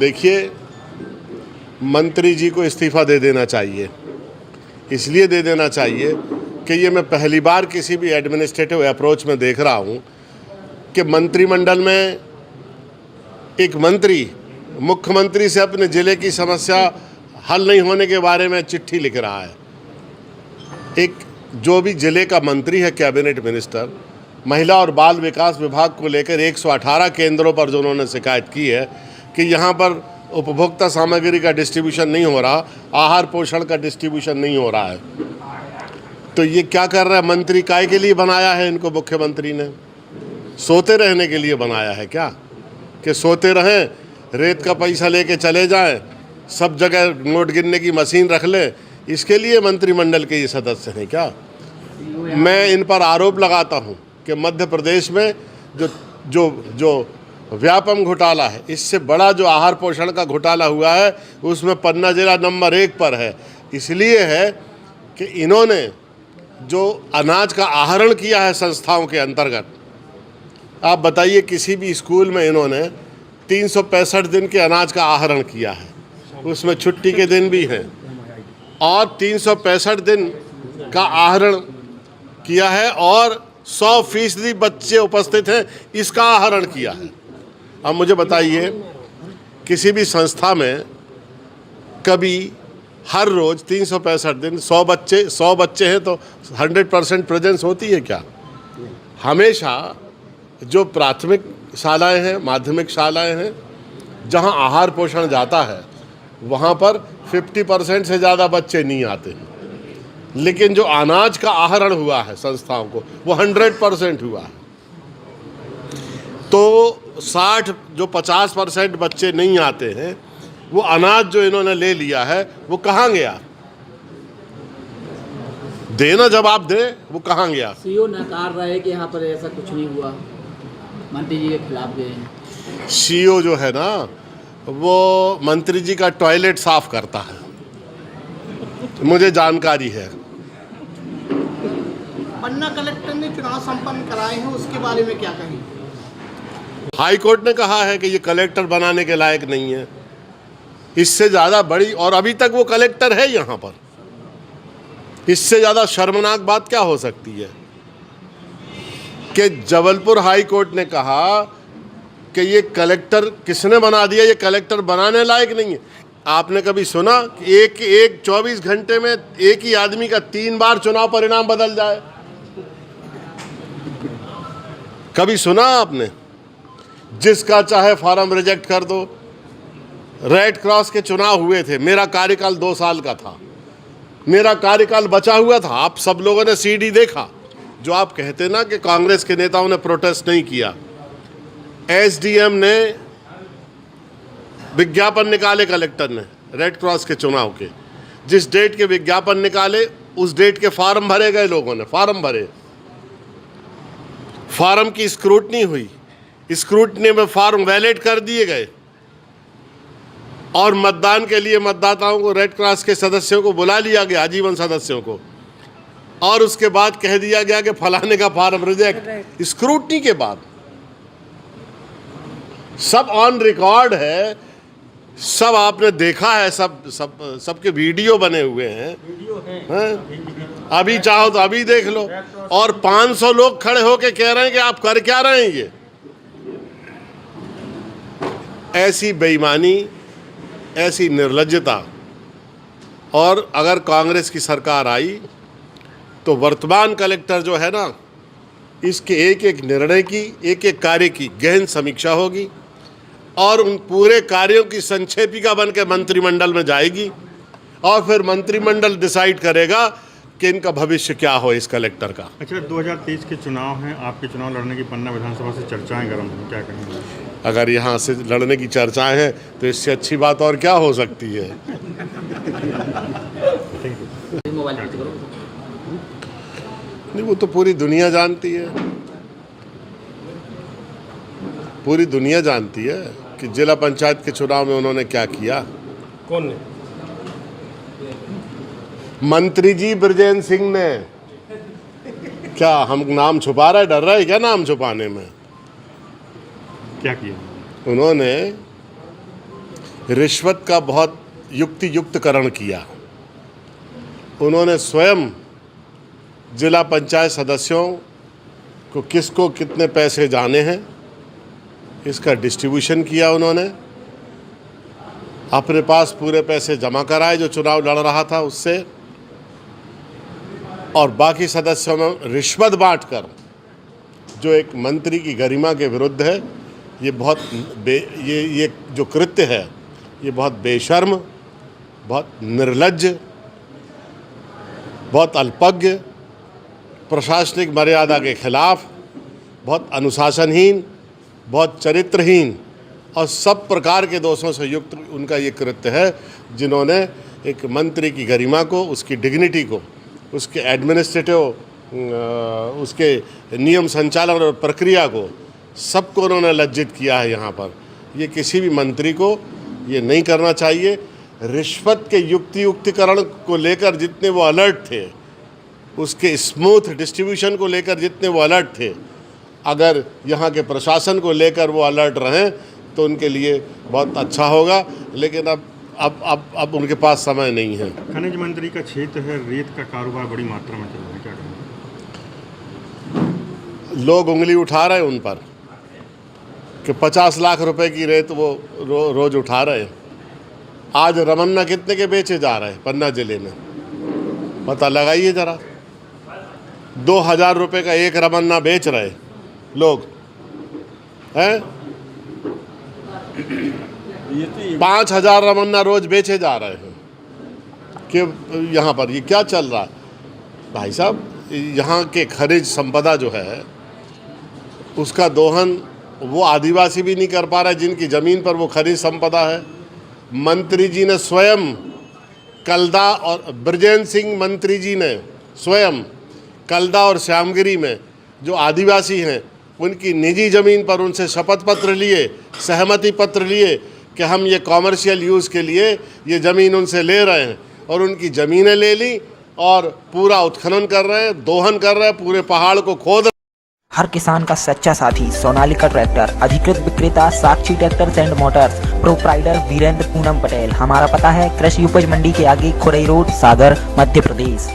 देखिए, मंत्री जी को इस्तीफ़ा दे देना चाहिए। इसलिए दे देना चाहिए कि ये मैं पहली बार किसी भी एडमिनिस्ट्रेटिव अप्रोच में देख रहा हूँ कि मंत्रिमंडल में एक मंत्री मुख्यमंत्री से अपने ज़िले की समस्या हल नहीं होने के बारे में चिट्ठी लिख रहा है। एक जो भी ज़िले का मंत्री है, कैबिनेट मिनिस्टर, महिला और बाल विकास विभाग को लेकर 118 केंद्रों पर जो उन्होंने शिकायत की है कि यहाँ पर उपभोक्ता सामग्री का डिस्ट्रीब्यूशन नहीं हो रहा, आहार पोषण का डिस्ट्रीब्यूशन नहीं हो रहा है, तो ये क्या कर रहा है मंत्री? काय के लिए बनाया है इनको मुख्यमंत्री ने? सोते रहने के लिए बनाया है क्या? कि सोते रहें, रेत का पैसा लेके चले जाएं, सब जगह नोट गिनने की मशीन रख लें, इसके लिए मंत्रिमंडल के ये सदस्य हैं क्या? मैं इन पर आरोप लगाता हूं कि मध्य प्रदेश में जो व्यापम घोटाला है, इससे बड़ा जो आहार पोषण का घोटाला हुआ है, उसमें पन्ना जिला नंबर 1 पर है। इसलिए है कि इन्होंने जो अनाज का आहरण किया है संस्थाओं के अंतर्गत, आप बताइए किसी भी स्कूल में इन्होंने 365 दिन के अनाज का आहरण किया है, उसमें छुट्टी के दिन भी हैं, और 365 दिन का आहरण किया है और 100% बच्चे उपस्थित हैं, इसका आहरण किया है। अब मुझे बताइए, किसी भी संस्था में कभी हर रोज़ 365 दिन 100 बच्चे हैं तो 100% प्रेजेंस होती है क्या? हमेशा जो प्राथमिक शालाएं हैं, माध्यमिक शालाएं हैं, जहां आहार पोषण जाता है, वहां पर 50% से ज़्यादा बच्चे नहीं आते हैं, लेकिन जो अनाज का आहरण हुआ है संस्थाओं को, वो 100% हुआ है। तो 50% बच्चे नहीं आते हैं, वो अनाज जो इन्होंने ले लिया है वो कहाँ गया? देना जवाब दे, वो कहाँ गया? सीओ नकार रहा है कि यहाँ पर ऐसा कुछ नहीं हुआ, मंत्री जी के खिलाफ गए हैं। सीओ जो है ना, वो मंत्री जी का टॉयलेट साफ करता है, मुझे जानकारी है। पन्ना कलेक्टर ने चुनाव संपन्न कराए हैं, उसके बारे में क्या कहेंगे? हाई कोर्ट ने कहा है कि ये कलेक्टर बनाने के लायक नहीं है। इससे ज़्यादा बड़ी, और अभी तक वो कलेक्टर है यहाँ पर, इससे ज़्यादा शर्मनाक बात क्या हो सकती है कि जबलपुर हाई कोर्ट ने कहा कि ये कलेक्टर किसने बना दिया, ये कलेक्टर बनाने लायक नहीं है। आपने कभी सुना कि एक 24 घंटे में एक ही आदमी का 3 बार चुनाव परिणाम बदल जाए? कभी सुना आपने? जिसका चाहे फॉर्म रिजेक्ट कर दो। रेड क्रॉस के चुनाव हुए थे, मेरा कार्यकाल 2 साल का था, मेरा कार्यकाल बचा हुआ था। आप सब लोगों ने सीडी देखा, जो आप कहते ना कि कांग्रेस के नेताओं ने प्रोटेस्ट नहीं किया। एसडीएम ने विज्ञापन निकाले, कलेक्टर ने रेड क्रॉस के चुनाव के, जिस डेट के विज्ञापन निकाले उस डेट के फॉर्म भरे गए, लोगों ने फॉर्म भरे, फॉर्म की स्क्रूटनी हुई, स्क्रूटनी में फॉर्म वैलिड कर दिए गए, और मतदान के लिए मतदाताओं को, रेड क्रॉस के सदस्यों को बुला लिया गया, आजीवन सदस्यों को, और उसके बाद कह दिया गया कि फलाने का फॉर्म रिजेक्ट। स्क्रूटनी के बाद सब ऑन रिकॉर्ड है, सब आपने देखा है, सबके वीडियो बने हुए हैं। अभी चाहो तो अभी देख लो। और 500 लोग खड़े होके कह रहे हैं कि आप कर क्या रहे हैं? ये ऐसी बेईमानी, ऐसी निर्लज्जता। और अगर कांग्रेस की सरकार आई तो वर्तमान कलेक्टर जो है ना, इसके एक एक निर्णय की, एक एक कार्य की गहन समीक्षा होगी, और उन पूरे कार्यों की संक्षेपिका बन के मंत्रिमंडल में जाएगी, और फिर मंत्रिमंडल डिसाइड करेगा कि इनका भविष्य क्या हो इस कलेक्टर का। अच्छा, 2023 के चुनाव हैं, आपके चुनाव लड़ने की पन्ना विधानसभा से चर्चाएं गर्म हैं, क्या कहेंगे? अगर यहाँ से लड़ने की चर्चाएं हैं तो इससे अच्छी बात और क्या हो सकती है? नहीं, वो तो पूरी दुनिया जानती है, पूरी दुनिया जानती है कि जिला पंचायत के चुनाव में उन्होंने क्या किया। कौन ने? मंत्री जी ब्रजेंद्र सिंह ने। क्या हम नाम छुपा रहे, डर रहे क्या नाम छुपाने में? क्या किया उन्होंने रिश्वत का बहुत युक्तियुक्तकरण किया। उन्होंने स्वयं जिला पंचायत सदस्यों को किसको कितने पैसे जाने हैं इसका डिस्ट्रीब्यूशन किया। उन्होंने अपने पास पूरे पैसे जमा कराए जो चुनाव लड़ रहा था उससे, और बाकी सदस्यों में रिश्वत बांटकर, जो एक मंत्री की गरिमा के विरुद्ध है। ये बहुत ये जो कृत्य है ये बहुत बेशर्म, बहुत निर्लज्ज, बहुत अल्पज्ञ, प्रशासनिक मर्यादा के खिलाफ, बहुत अनुशासनहीन, बहुत चरित्रहीन और सब प्रकार के दोषों से युक्त उनका ये कृत्य है, जिन्होंने एक मंत्री की गरिमा को, उसकी डिग्निटी को, उसके एडमिनिस्ट्रेटिव उसके नियम संचालन और प्रक्रिया को, सबको उन्होंने लज्जित किया है। यहाँ पर ये किसी भी मंत्री को ये नहीं करना चाहिए। रिश्वत के युक्तिकरण को लेकर जितने वो अलर्ट थे, उसके स्मूथ डिस्ट्रीब्यूशन को लेकर जितने वो अलर्ट थे, अगर यहाँ के प्रशासन को लेकर वो अलर्ट रहें तो उनके लिए बहुत अच्छा होगा। लेकिन अब उनके पास समय नहीं है। खनिज मंत्री का क्षेत्र है, रेत का कारोबार बड़ी मात्रा में चल रहा है, क्या करेंगे? लोग उंगली उठा रहे हैं उन पर कि 50 लाख रुपए की रेत वो रोज उठा रहे हैं। आज रमन्ना कितने के बेचे जा रहे हैं पन्ना जिले में, पता लगाइए ज़रा। 2000 रुपये का एक रमन्ना बेच रहे लोग हैं। 5000 रमन्ना रोज बेचे जा रहे हैं कि यहाँ पर ये क्या चल रहा है भाई साहब। यहाँ के खनिज संपदा जो है उसका दोहन वो आदिवासी भी नहीं कर पा रहे जिनकी ज़मीन पर वो खनिज संपदा है। मंत्री जी ने स्वयं कलदा और ब्रजेंद्र सिंह मंत्री जी ने स्वयं कलदा और श्यामगिरी में जो आदिवासी हैं उनकी निजी ज़मीन पर उनसे शपथ पत्र लिए, सहमति पत्र लिए कि हम ये कॉमर्शियल यूज़ के लिए ये ज़मीन उनसे ले रहे हैं, और उनकी ज़मीनें ले ली और पूरा उत्खनन कर रहे हैं, दोहन कर रहे हैं, पूरे पहाड़ को खोद। हर किसान का सच्चा साथी सोनालिका ट्रैक्टर, अधिकृत विक्रेता Sakshi tractors and motors, proprietor Virendra Poonam Patel. हमारा पता है कृषि उपज मंडी के आगे खुरई रोड, सागर, मध्य प्रदेश।